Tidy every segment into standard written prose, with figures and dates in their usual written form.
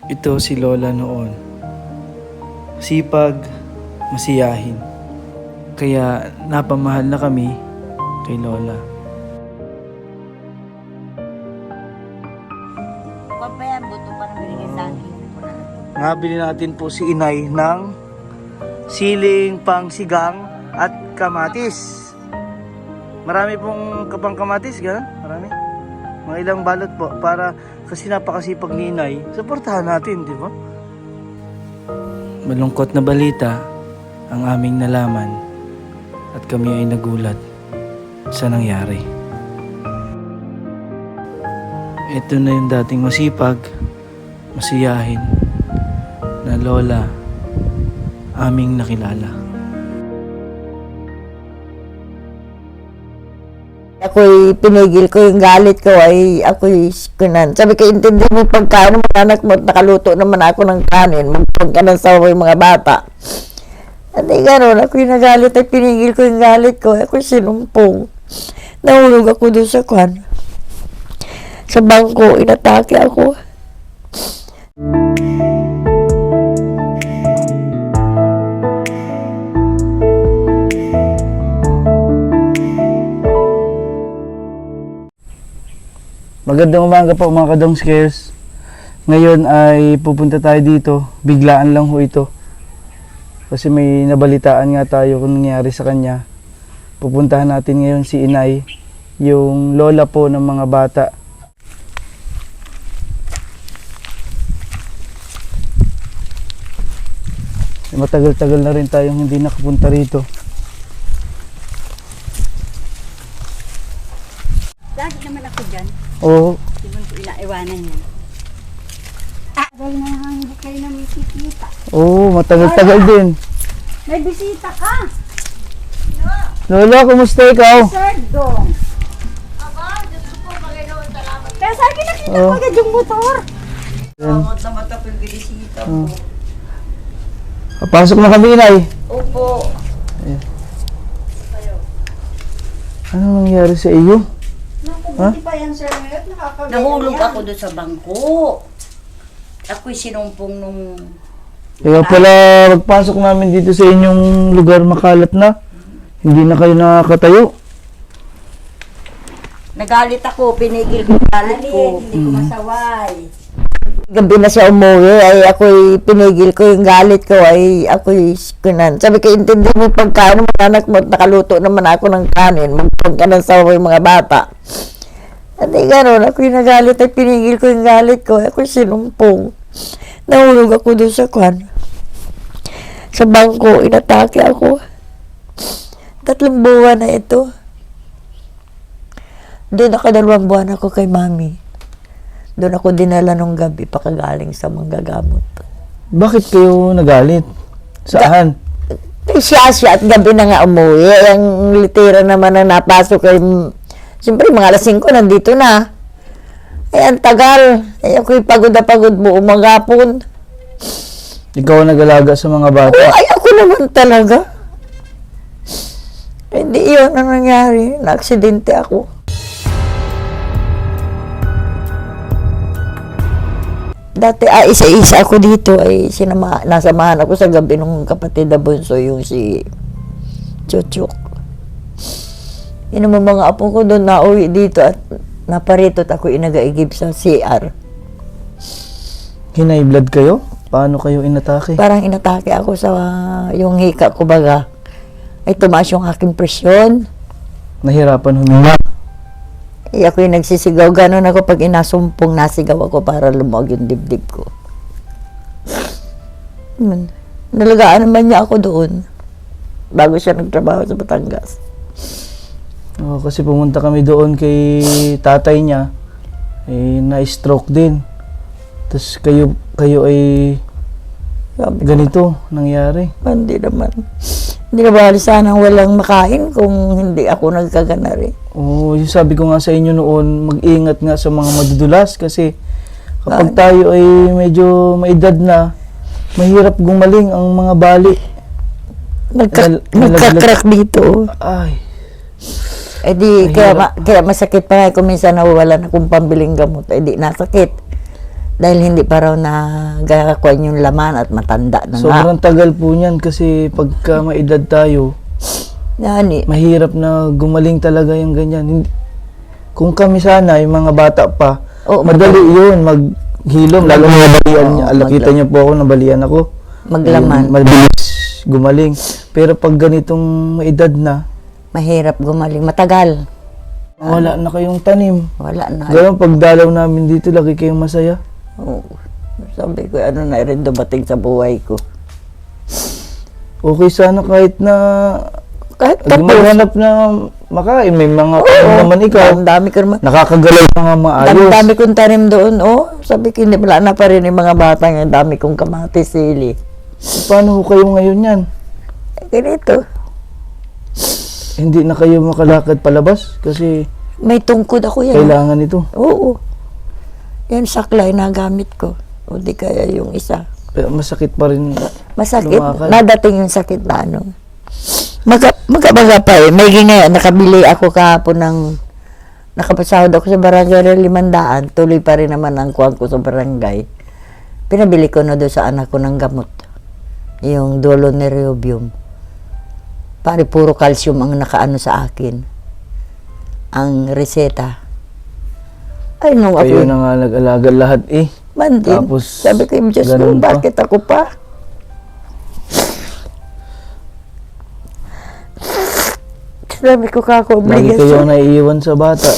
Ito si Lola noon. Sipag, masiyahin. Kaya napamahal na kami kay Lola. Papayan, buto pa nang binigay sa akin. Nabili natin po si Inay ng siling pangsigang at kamatis. Marami pong kapang kamatis, gano'n? Marami. Mga ilang balot po para kasi napakasipag ni Inay. Suportahan natin, di ba? Malungkot na balita ang aming nalaman at kami ay nagulat sa nangyari. Ito na yung dating masipag, masiyahin na lola aming nakilala. Ako'y pinigil ko yung galit ko ay ako'y kunan. Sabi ko, intindi mo pagkain ng mga anak mo at nakaluto naman ako ng kanin. Magpag ka ng sawa yung mga bata. At gano'n, ako'y nagalit ay pinigil ko yung galit ko. Ako'y sinumpong. Nahulog ako doon sa kwan. Sa bangko, inatake ako. Magandang umaga po mga kadong scares. Ngayon ay pupunta tayo dito. Biglaan lang ho ito. Kasi may nabalitaan nga tayo kung nangyari sa kanya. Pupuntahan natin ngayon si Inay, yung lola po ng mga bata. Matagal-tagal na rin tayong hindi nakapunta rito. Lagi naman ako dyan. Oo. Ibon ko inaiwanan yan. Tagal na hindi kayo namikikita. Oo, matagal-tagal din. May bisita ka! Lola, kumusta ikaw? Sir Dong! Aba, Diyos ko, Panginoon, salamat. Kaya sa akin nakita ko agad yung motor. Salamat na mata ko yung bilisita po. Papasok na kami, Inay. Opo. Ano nangyari sa iyo? Naku, pa yan, sir. Ngayon, nakakagaling Nahulog yan. ako doon sa bangko. Ako'y sinumpong nung... Kaya pala magpasok namin dito sa inyong lugar makalat na. Hindi na kayo nakakatayo. Nagalit ako, pinigil ko yung galit ko. Hindi ko masaway. Gabi na siya umuwi, ay ako'y pinigil ko yung galit ko, ay ako'y kunan. Sabi ko, intindi mo pagkain ng mga anak mo at nakaluto naman ako ng kanin. Magpag ka ng sawa yung mga bata. At gano'n, ako'y nagalit ay pinigil ko yung galit ko, ako'y sinumpong. Nahulog ako doon sa kwan. Sa bangko, inatake ako. 3 buwan na ito. Doon ako 2 buwan ako kay mami. Doon ako dinala nung gabi pakagaling sa manggagamot. Bakit kayo nagalit? Saan? Siya at gabi na nga umuwi. Ang litera naman na napasok ay, siyempre mga 5 nandito na. Ay ang tagal. Ay ako'y pagod na pagod buong maghapon. Ikaw ang nag-alaga sa mga bata. Ay ako naman talaga. Hindi yun ang nangyari. Na-aksidente ako. Dati, isa-isa ako dito ay nasamahan ako sa gabi nung kapatid na bunso, yung si Chuchuk. Yun naman mga apo ko doon nauwi dito at naparitot ako inagaigib sa CR. Hinablad kayo? Paano kayo inatake? Parang inatake ako sa yung hika ko baga. Ay tumaas yung aking presyon. Nahirapan huminga. Ay ako yung nagsisigaw. Ganon ako pag inasumpong nasigaw ako para lumuwag yung dibdib ko. Nalagaan naman niya ako doon. Bago siya nagtrabaho sa Batangas. Oo, kasi pumunta kami doon kay tatay niya. Eh, na-stroke din. Tapos kayo ay Sabi ko, ganito nangyari. hindi naman. Hindi na bali sanang walang makain kung hindi ako nagkaganari. Oo, yung sabi ko nga sa inyo noon, mag-ingat nga sa mga madudulas kasi kapag tayo ay medyo may edad na, mahirap gumaling ang mga bali. Nagka-crack dito. Ay. Eh di, kaya masakit pa nga kung minsan nawawalan akong pambiling gamot. Eh di, nasakit. Dahil hindi pa raw nagkakakuan yung laman at matanda na nga. Sobrang tagal po niyan kasi pagka maedad tayo, Yani, mahirap na gumaling talaga yung ganyan. Kung kami sana, yung mga bata pa, Oo, madali yun, maghilom, lalo na nabalian niya. Oo, Kita niyo po ako, nabalian ako. maglaman. Mabilis gumaling. Pero pag ganitong edad na, Mahirap gumaling. Matagal. wala na kayong tanim. Wala na. Gano'n pag dalaw namin dito, lagi kayong masaya. Oo. Sabi ko, ano na rin dumating sa buhay ko. Okay sana kahit na Kahit maghanap na makain. May mga naman ikaw. Ang dami ko naman. Nakakagalaw na nga maayos. Dami kong tanim doon. Oh, sabi ko, hindi wala na pa rin yung mga bata. Ang dami kong kamatis, sili. Paano ho kayo ngayon yan? Ganito. Hindi na kayo makalakad palabas kasi May tungkod ako yan. kailangan ito. Oo. Yan saklay na gamit ko. O di kaya yung isa. Pero masakit pa rin. Masakit. Lumakad. Nadating yung sakit na ano. Magkabaga pa eh. May ganyan. Nakabili ako kahapon ng nakapasahod ako sa barangay ng 500. Tuloy pa rin naman ang kuwan ko sa barangay. Pinabili ko na doon sa anak ko ng gamot. Yung Doloneriobium. Pare, puro calcium ang nakaano sa akin. Ang reseta. Ay, nung Kayo ako, na nga nag-alaga lahat eh. man din. Tapos, Sabi ko, Diyos ko, ganun pa. bakit ako pa? Sabi ko, kako, Lagi kayo obligasyon. naiiwan sa bata.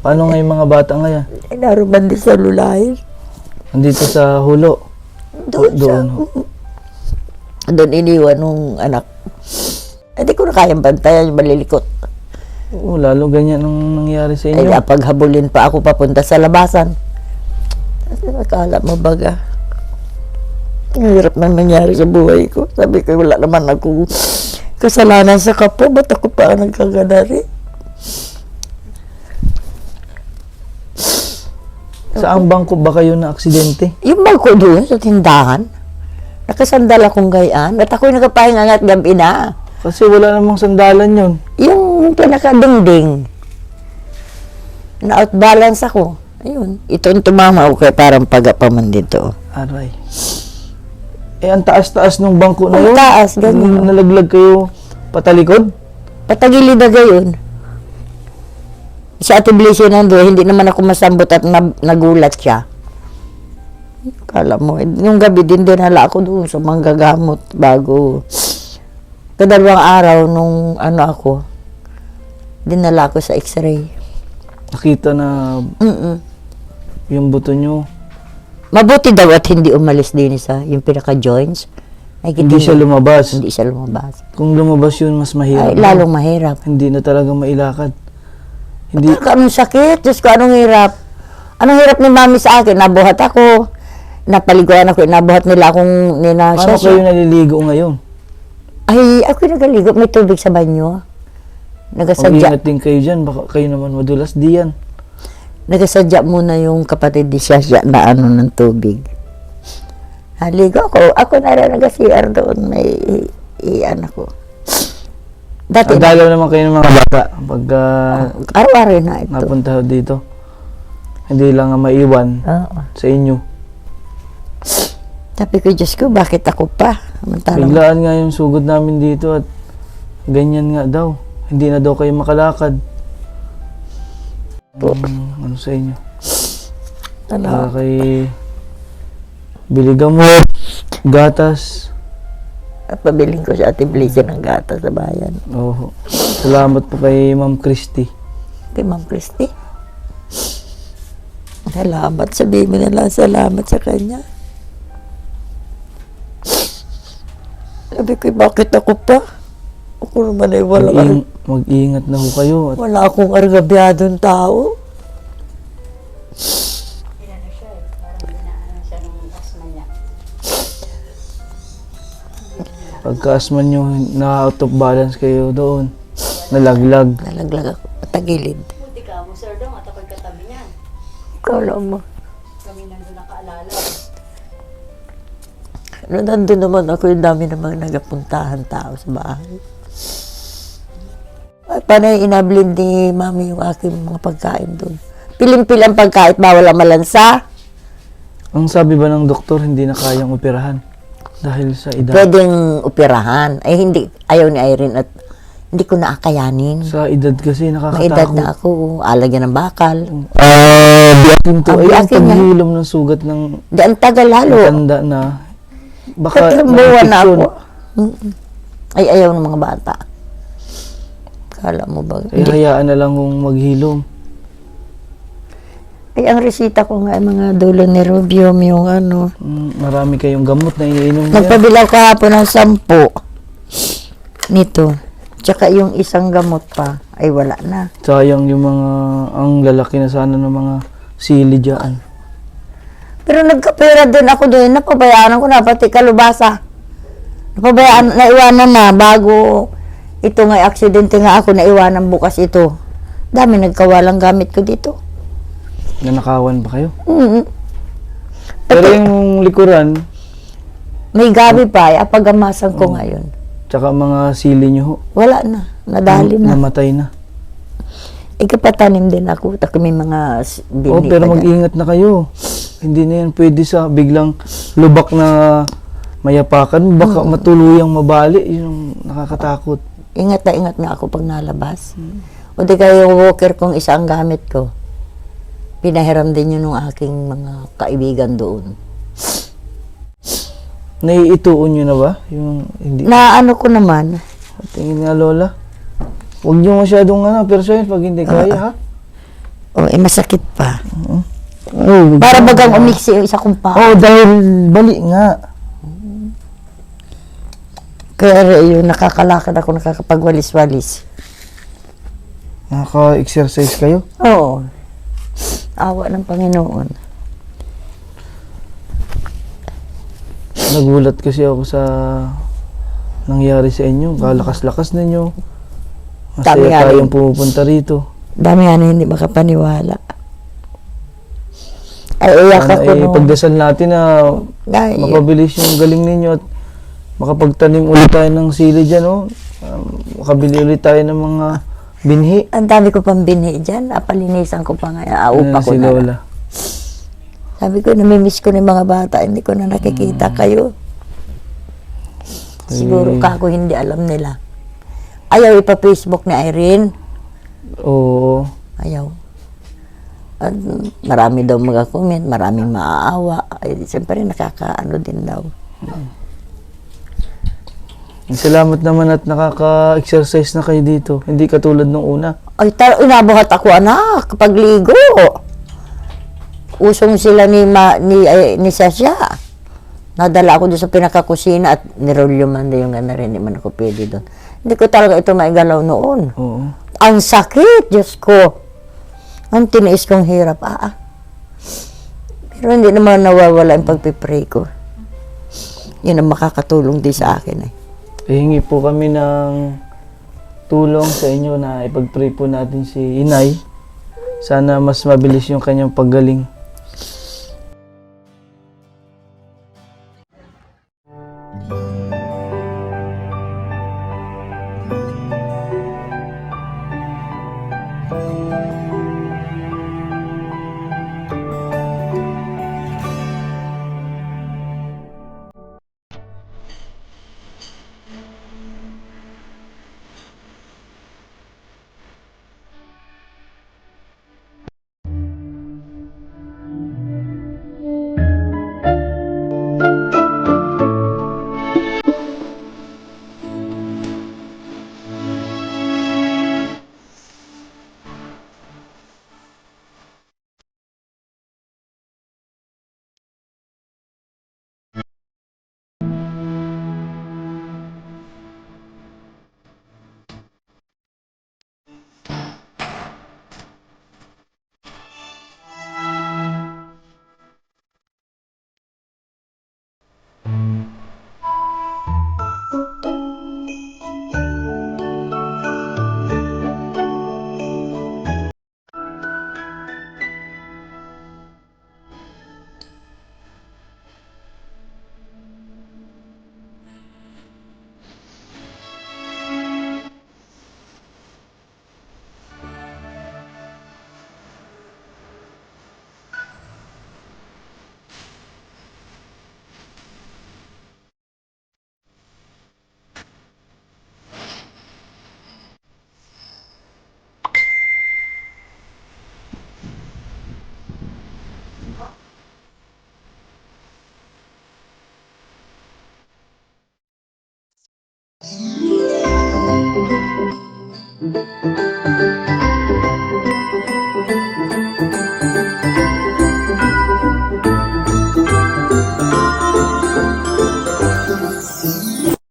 Paano nga yung mga bata ngayon? Ay, naruman din sa lulahin. Nandito sa hulo. Doon Doon. Doon iniwan nung anak. Hindi ko na kayang bantayan yung malilikot. Oo, lalo ganyan ang nangyari sa Ay, inyo. paghabulin pa ako papunta sa labasan. Kasi akala mo baga. Ang hirap na nangyari sa buhay ko. Sabi ko, wala naman ako kasalanan sa kapwa. Ba't ako pa ang nagkaganari? Saang bangko ba kayo na aksidente? Yung bangko doon sa tindahan, nakasandal akong gayaan at ako'y nakapahinga nga at gabi na. Kasi wala namang sandalan yun. Yung pinakadingding, na-outbalance ako. Ayun, ito ang tumama ako kaya parang pagapaman dito. Aray. Eh, ang taas-taas ng bangko na Ang yun. taas, ganyan. Nung nalaglag kayo patalikod? Patagilid na gayon. Sa Ate Bliss yun nandun, hindi naman ako masambot at nagulat siya. Kala mo, yung gabi din dinala ako doon sa manggagamot bago kadalawang araw nung ano ako, dinala ako sa x-ray. Nakita na yung buto nyo. Mabuti daw at hindi umalis din sa yung pinaka-joints. Hindi siya lumabas. Hindi siya lumabas. Kung lumabas yun, mas mahirap. Ay, lalong mahirap. Hindi na talaga mailakad. Hindi. Anong sakit? Diyos ko, anong hirap? Anong hirap ni mami sa akin? Nabuhat ako. Napaliguan ako. Nabuhat nila akong Paano ninasya. kayo naliligo ngayon? Ay, ako nagaligo. May tubig sa banyo. Nagasadya. Mag-ingat din kayo dyan. Baka kayo naman madulas diyan. Nagasadya muna yung kapatid ni Shasha na ano ng tubig. Haligo ako. Ako na rin nag-CR doon. May anak ko. Dati na. Dalaw naman kayo ng mga bata. Pagka Araw-araw na ito. napunta dito. Hindi lang maiwan Oo. sa inyo. Sabi ko, Diyos ko, bakit ako pa? Samantalang Biglaan nga yung sugod namin dito at ganyan nga daw. Hindi na daw kayo makalakad. Ano sa inyo? Para kay bili gamot, gatas. pabiling ko sa Ate Bliss ng gata sa bayan. Oo. Salamat po kay Ma'am Christy. Kay Ma'am Christy. Salamat. Sabihin mo na lang salamat sa kanya. Sabi ko, bakit ako pa? Ako naman ay Mag-iingat na ho kayo. At wala akong argabyadong tao. pagka-asma nyo, na-out of balance kayo doon. Nalaglag. Nalaglag ako. Patagilid. Buti ka mo, sir, daw, at ako'y katabi niyan. Kala mo. Kami nandun nakaalala. Nandun naman ako, yung dami namang nagapuntahan tao sa bahay. Ay, panay inablin ni mami yung aking mga pagkain doon. Piling-pilang pagkain, bawal ang malansa. Ang sabi ba ng doktor, hindi na kayang operahan dahil sa edad? Pwedeng operahan. Ay, hindi. Ayaw ni Irene at hindi ko naakayanin. Sa edad kasi May edad nakakatakot. na ako. Alagyan ng bakal. Biyakin to. Ay, ang Biyakin niya. paghilom ng sugat ng Di, ang tagal lalo. tanda na. Baka 3 buwan na ma-infection. ako. Ay, ayaw ng mga bata. Kala mo ba? Ay, hayaan na lang kung maghilom. Ay, ang resita ko nga ay mga dulo ni Rubium, yung ano. Marami kayong gamot na iniinom niya. Nagpabila kahapon ng 10 nito. Tsaka yung isang gamot pa, ay wala na. Sayang yung mga, ang lalaki na sana ng mga sili dyan. Pero nagkapera din ako doon. Napabayaan ko na, pati kalubasa. Napabayaan, naiwanan na bago ito nga aksidente nga ako, naiwanan bukas ito. Dami nagkawalang gamit ko dito. Nanakawan ba kayo? Mm. Pero yung likuran, May gabi pa, ay apagamasan ko ngayon. tsaka mga sili nyo ho, Wala na, nadali na. namatay na. Ikapatanim din ako, tako may mga bini Oh, pero pa dyan. mag-ingat na kayo. Hindi na yan pwede sa biglang lubak na mayapakan. Baka matuluyang mabali. Yun ang nakakatakot. Ingat na ako pag nalabas. O di kayo yung walker kong isa ang gamit ko. Pinahiram din yun ng aking mga kaibigan doon. Naiituon nyo na ba? Yung hindi. Naano ko naman, Tingin nga, Lola. Huwag nyo masyadong persuade pag hindi kaya, ha? o masakit pa. Oh, Para bagang umiksi yung isa kong pa. Oh, dahil bali nga. Kaya yung nakakalakad ako, nakakapagwalis-walis. Nakaka-exercise kayo? Oo. Awa ng Panginoon. Nagulat kasi ako sa nangyari sa inyo. Kalakas-lakas ninyo. Dami Masaya nga tayong rin. pumupunta rito. Dami nga na hindi makapaniwala. Ay, iyak Sana ako noon. pagdasal natin na Ay, mapabilis yung galing ninyo at makapagtanim ulit tayo ng sili dyan, oh. Makabili ulit tayo ng mga binhi. ang dami ko pang binhi dyan. Apalinisan ko pa nga. Aupa ko Si na. Lola. Sabi ko, namimiss ko ng mga bata. Hindi ko na nakikita kayo. Siguro ka ako hindi alam nila. Ayaw ipa-Facebook ni Irene. Oo. Ayaw. At marami daw mga-comment, maraming maaawa. Ay, siyempre nakakaano din daw. Salamat naman at nakaka-exercise na kayo dito. Hindi katulad nung una. Ay, inabuhat ako, anak, kapag ligo. Usong sila ni Sasha. Nadala ako doon sa pinakakusina at nirolyo man na yung ano rin, hindi man ako pwede doon. Hindi ko talaga ito maigalaw noon. Oo. Ang sakit, Diyos ko. Ang tiniis kong hirap, Pero hindi naman nawawala yung pagpipray ko. Yun ang makakatulong din sa akin eh. Hingi po kami ng tulong sa inyo na ipag-pray po natin si Inay. Sana mas mabilis yung kanyang paggaling.